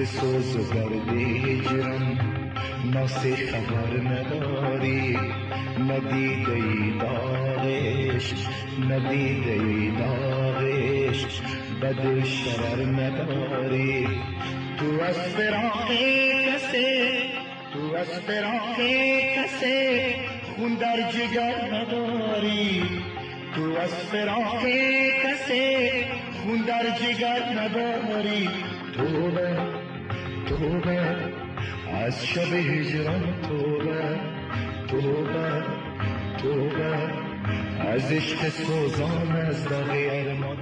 سوز و درد هجران ناسی خبر نداری، ندیده ای داغش، ندیده ای داغش، بد شرر نداری. تو از فراق کسی، تو از فراق کسی خون در جگر نداری، تو از فراق کسی خون در جگر نداری. توبه توبه از شب هجران، توبه توبه توبه از عشق سوزان، از داغ ارمان.